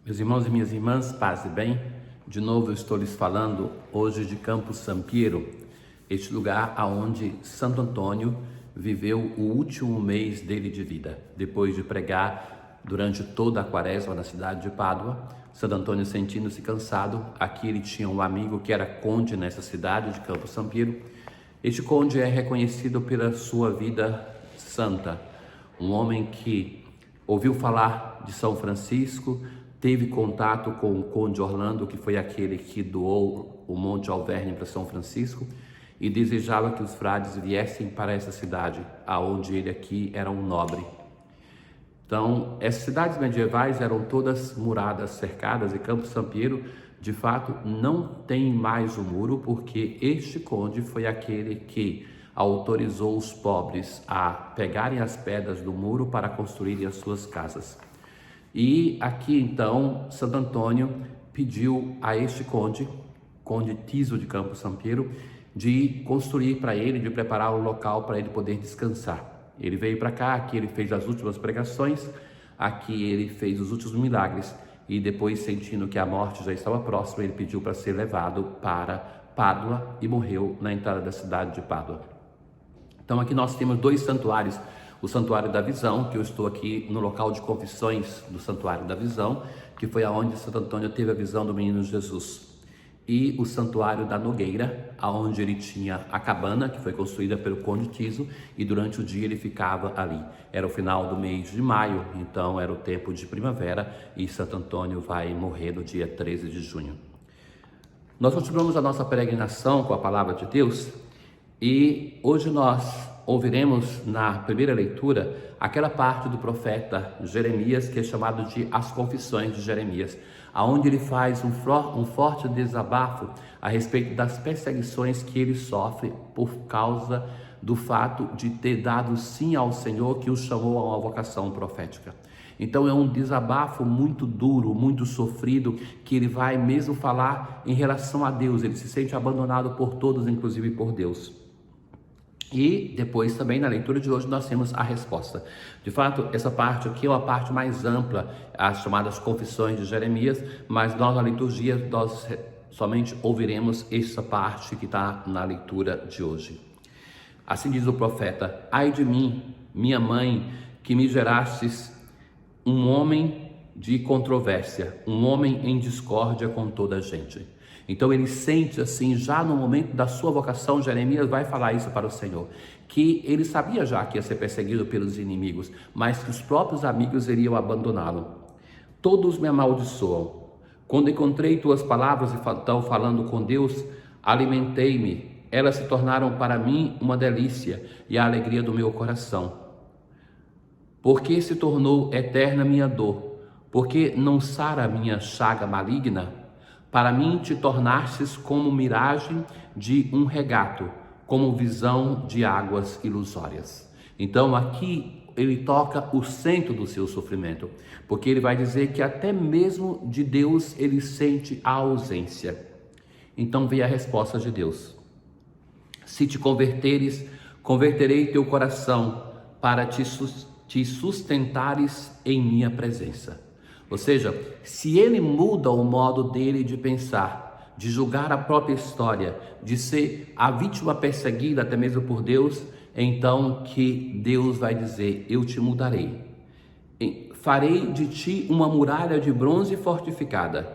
Meus irmãos e minhas irmãs, paz e bem. De novo eu estou lhes falando hoje de Campo Sampiero, este lugar aonde Santo Antônio viveu o último mês dele de vida. Depois de pregar durante toda a quaresma na cidade de Pádua, Santo Antônio, sentindo-se cansado, aqui ele tinha um amigo que era conde nessa cidade de Campo Sampiero. Este conde é reconhecido pela sua vida santa, um homem que ouviu falar de São Francisco, teve contato com o Conde Orlando, que foi aquele que doou o Monte Alverne para São Francisco, e desejava que os frades viessem para essa cidade, aonde ele aqui era um nobre. Então, essas cidades medievais eram todas muradas, cercadas, e Campo Sampiero, de fato, não tem mais o muro, porque este conde foi aquele que autorizou os pobres a pegarem as pedras do muro para construírem as suas casas. E aqui então Santo Antônio pediu a este conde Tiso de Campo Sampiero, de construir para ele, de preparar um local para ele poder descansar. Ele veio para cá, aqui ele fez as últimas pregações, aqui ele fez os últimos milagres e depois, sentindo que a morte já estava próxima, ele pediu para ser levado para Pádua e morreu na entrada da cidade de Pádua. Então aqui nós temos dois santuários. O Santuário da Visão, que eu estou aqui no local de confissões do Santuário da Visão, que foi aonde Santo Antônio teve a visão do menino Jesus. E o Santuário da Nogueira, aonde ele tinha a cabana, que foi construída pelo Conde Tiso, e durante o dia ele ficava ali. Era o final do mês de maio, então era o tempo de primavera, e Santo Antônio vai morrer no dia 13 de junho. Nós continuamos a nossa peregrinação com a Palavra de Deus, e hoje nós ouviremos na primeira leitura aquela parte do profeta Jeremias que é chamado de As Confissões de Jeremias, aonde ele faz um forte desabafo a respeito das perseguições que ele sofre por causa do fato de ter dado sim ao Senhor, que o chamou a uma vocação profética. Então é um desabafo muito duro, muito sofrido, que ele vai mesmo falar em relação a Deus. Ele se sente abandonado por todos, inclusive por Deus. E depois também na leitura de hoje nós temos a resposta. De fato, essa parte aqui é uma parte mais ampla, as chamadas Confissões de Jeremias, mas nós na liturgia nós somente ouviremos essa parte que está na leitura de hoje. Assim diz o profeta: ai de mim, minha mãe, que me gerastes um homem de controvérsia, um homem em discórdia com toda a gente. Então ele sente assim, já no momento da sua vocação, Jeremias vai falar isso para o Senhor, que ele sabia já que ia ser perseguido pelos inimigos, mas que os próprios amigos iriam abandoná-lo. Todos me amaldiçoam. Quando encontrei tuas palavras e então falando com Deus, alimentei-me. Elas se tornaram para mim uma delícia e a alegria do meu coração. Porque se tornou eterna minha dor? Porque não sara a minha chaga maligna? Para mim te tornastes como miragem de um regato, como visão de águas ilusórias. Então aqui ele toca o centro do seu sofrimento, porque ele vai dizer que até mesmo de Deus ele sente a ausência. Então vem a resposta de Deus: se te converteres, converterei teu coração para te sustentares em minha presença. Ou seja, se ele muda o modo dele de pensar, de julgar a própria história, de ser a vítima perseguida até mesmo por Deus, então que Deus vai dizer: eu te mudarei. Farei de ti uma muralha de bronze fortificada.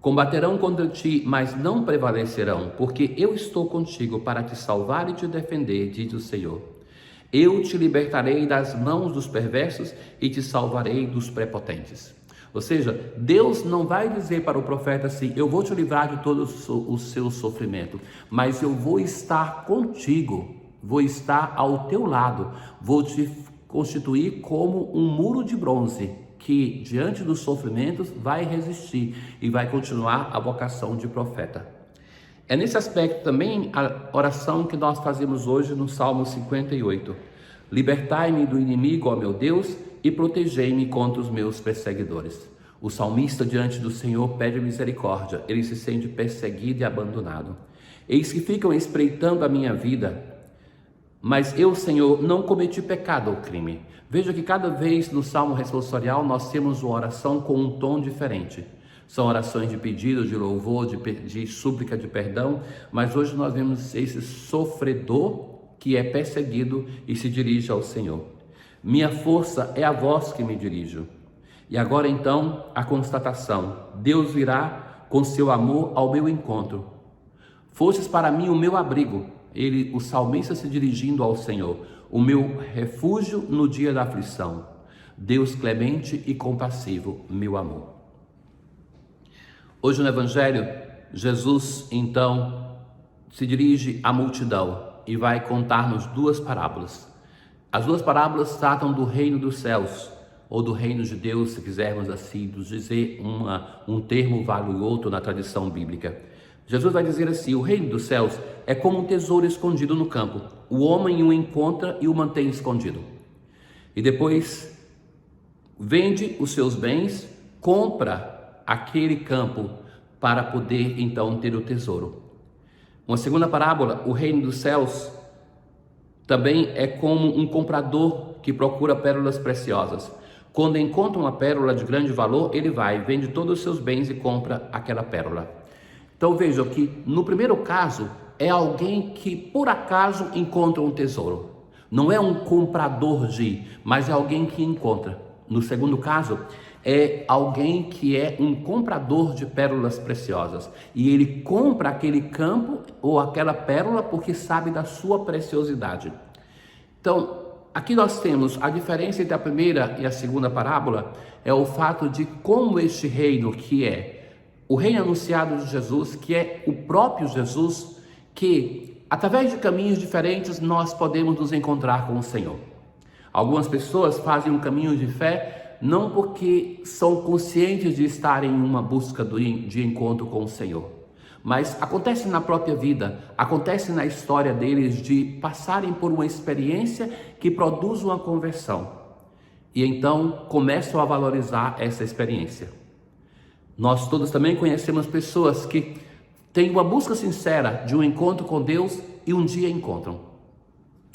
Combaterão contra ti, mas não prevalecerão, porque eu estou contigo para te salvar e te defender, diz o Senhor. Eu te libertarei das mãos dos perversos e te salvarei dos prepotentes. Ou seja, Deus não vai dizer para o profeta assim: eu vou te livrar de todo o seu sofrimento, mas eu vou estar contigo, vou estar ao teu lado, vou te constituir como um muro de bronze que diante dos sofrimentos vai resistir e vai continuar a vocação de profeta. É nesse aspecto também a oração que nós fazemos hoje no Salmo 58. Libertai-me do inimigo, ó meu Deus, e protegei-me contra os meus perseguidores. O salmista diante do Senhor pede misericórdia, ele se sente perseguido e abandonado. Eis que ficam espreitando a minha vida, Mas eu, Senhor, não cometi pecado ou crime. Veja que cada vez no Salmo responsorial nós temos uma oração com um tom diferente. São orações de pedido, de louvor, de súplica de perdão, mas hoje nós vemos esse sofredor que é perseguido e se dirige ao Senhor. Minha força é a vós que me dirijo. E agora então a constatação: Deus virá com seu amor ao meu encontro. Fostes para mim o meu abrigo. O salmista se dirigindo ao Senhor, o meu refúgio no dia da aflição. Deus clemente e compassivo, meu amor. Hoje no Evangelho, Jesus então se dirige à multidão e vai contar-nos duas parábolas. As duas parábolas tratam do reino dos céus, ou do reino de Deus, se quisermos assim dizer, um termo vale o outro na tradição bíblica. Jesus vai dizer assim: o reino dos céus é como um tesouro escondido no campo. O homem o encontra e o mantém escondido. E depois vende os seus bens, compra aquele campo para poder então ter o tesouro. Uma segunda parábola: o reino dos céus também é como um comprador que procura pérolas preciosas. Quando encontra uma pérola de grande valor, ele vai, vende todos os seus bens e compra aquela pérola. Então vejam que no primeiro caso é alguém que por acaso encontra um tesouro. Não é um comprador mas é alguém que encontra. No segundo caso é alguém que é um comprador de pérolas preciosas. E ele compra aquele campo ou aquela pérola porque sabe da sua preciosidade. Então, aqui nós temos a diferença entre a primeira e a segunda parábola, é o fato de como este reino, que é o reino anunciado de Jesus, que é o próprio Jesus, que através de caminhos diferentes nós podemos nos encontrar com o Senhor. Algumas pessoas fazem um caminho de fé não porque são conscientes de estar em uma busca de encontro com o Senhor, mas acontece na própria vida, acontece na história deles de passarem por uma experiência que produz uma conversão e então começam a valorizar essa experiência. Nós todos também conhecemos pessoas que têm uma busca sincera de um encontro com Deus e um dia encontram.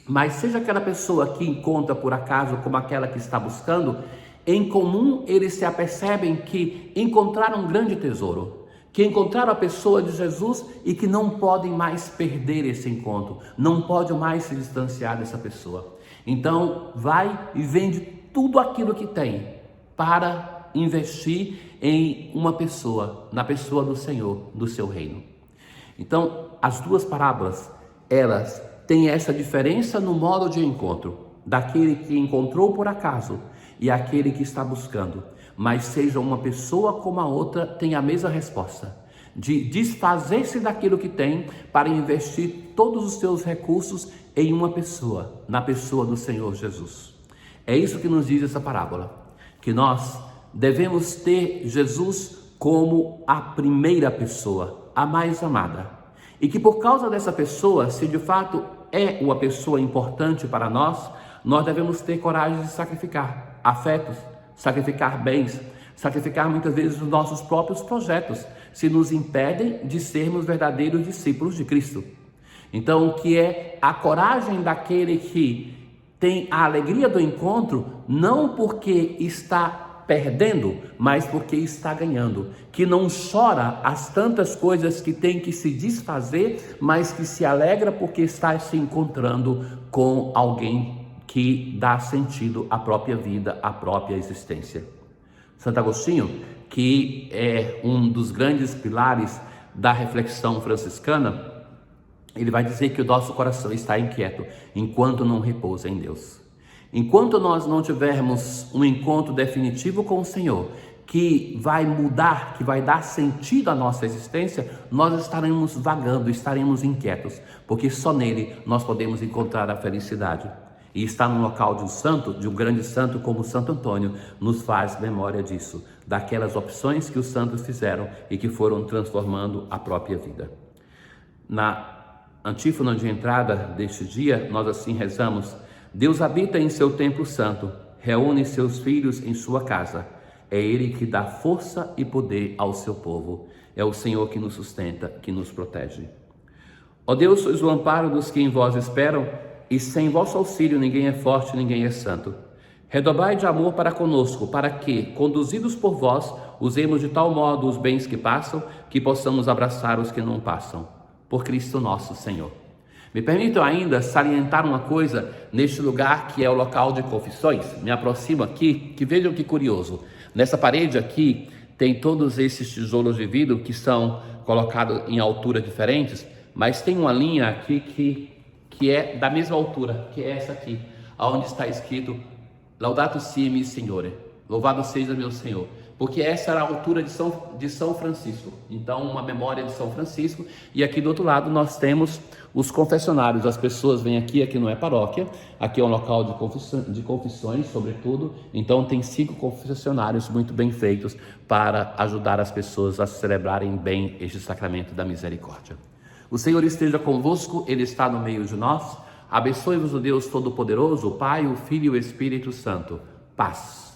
Mas seja aquela pessoa que encontra por acaso como aquela que está buscando, em comum eles se apercebem que encontraram um grande tesouro, que encontraram a pessoa de Jesus e que não podem mais perder esse encontro, não podem mais se distanciar dessa pessoa. Então vai e vende tudo aquilo que tem para investir em uma pessoa, na pessoa do Senhor, do seu reino. Então, as duas parábolas, elas têm essa diferença no modo de encontro, daquele que encontrou por acaso e aquele que está buscando, mas seja uma pessoa como a outra, tem a mesma resposta, de desfazer-se daquilo que tem para investir todos os seus recursos em uma pessoa, na pessoa do Senhor Jesus. É isso que nos diz essa parábola, que nós devemos ter Jesus como a primeira pessoa, a mais amada. E que por causa dessa pessoa, se de fato é uma pessoa importante para nós devemos ter coragem de sacrificar afetos, sacrificar bens, sacrificar muitas vezes os nossos próprios projetos, se nos impedem de sermos verdadeiros discípulos de Cristo. Então, o que é a coragem daquele que tem a alegria do encontro, não porque está perdendo, mas porque está ganhando, que não chora as tantas coisas que tem que se desfazer, mas que se alegra porque está se encontrando com alguém que dá sentido à própria vida, à própria existência. Santo Agostinho, que é um dos grandes pilares da reflexão franciscana, ele vai dizer que o nosso coração está inquieto enquanto não repousa em Deus. Enquanto nós não tivermos um encontro definitivo com o Senhor, que vai mudar, que vai dar sentido à nossa existência, nós estaremos vagando, estaremos inquietos, porque só nele nós podemos encontrar a felicidade. E estar no local de um santo, de um grande santo como Santo Antônio, nos faz memória disso, daquelas opções que os santos fizeram e que foram transformando a própria vida. Na antífona de entrada deste dia, nós assim rezamos: Deus habita em seu templo santo, reúne seus filhos em sua casa. É Ele que dá força e poder ao seu povo. É o Senhor que nos sustenta, que nos protege. Ó Deus, sois o amparo dos que em vós esperam. e sem vosso auxílio ninguém é forte, ninguém é santo. Redobrai de amor para conosco, para que, conduzidos por vós, usemos de tal modo os bens que passam, que possamos abraçar os que não passam. Por Cristo nosso Senhor. Me permitam ainda salientar uma coisa neste lugar que é o local de confissões. Me aproximo aqui, que vejam que curioso. Nessa parede aqui tem todos esses tijolos de vidro que são colocados em alturas diferentes, mas tem uma linha aqui que é da mesma altura, que é essa aqui, onde está escrito Laudato si mi Signore, louvado seja meu Senhor, porque essa era a altura de São Francisco. Então, uma memória de São Francisco. E aqui do outro lado nós temos os confessionários. As pessoas vêm aqui não é paróquia, aqui é um local de confissões, sobretudo. Então tem 5 confessionários muito bem feitos para ajudar as pessoas a celebrarem bem este sacramento da misericórdia. O Senhor esteja convosco, Ele está no meio de nós. Abençoe-vos o Deus Todo-Poderoso, o Pai, o Filho e o Espírito Santo. Paz.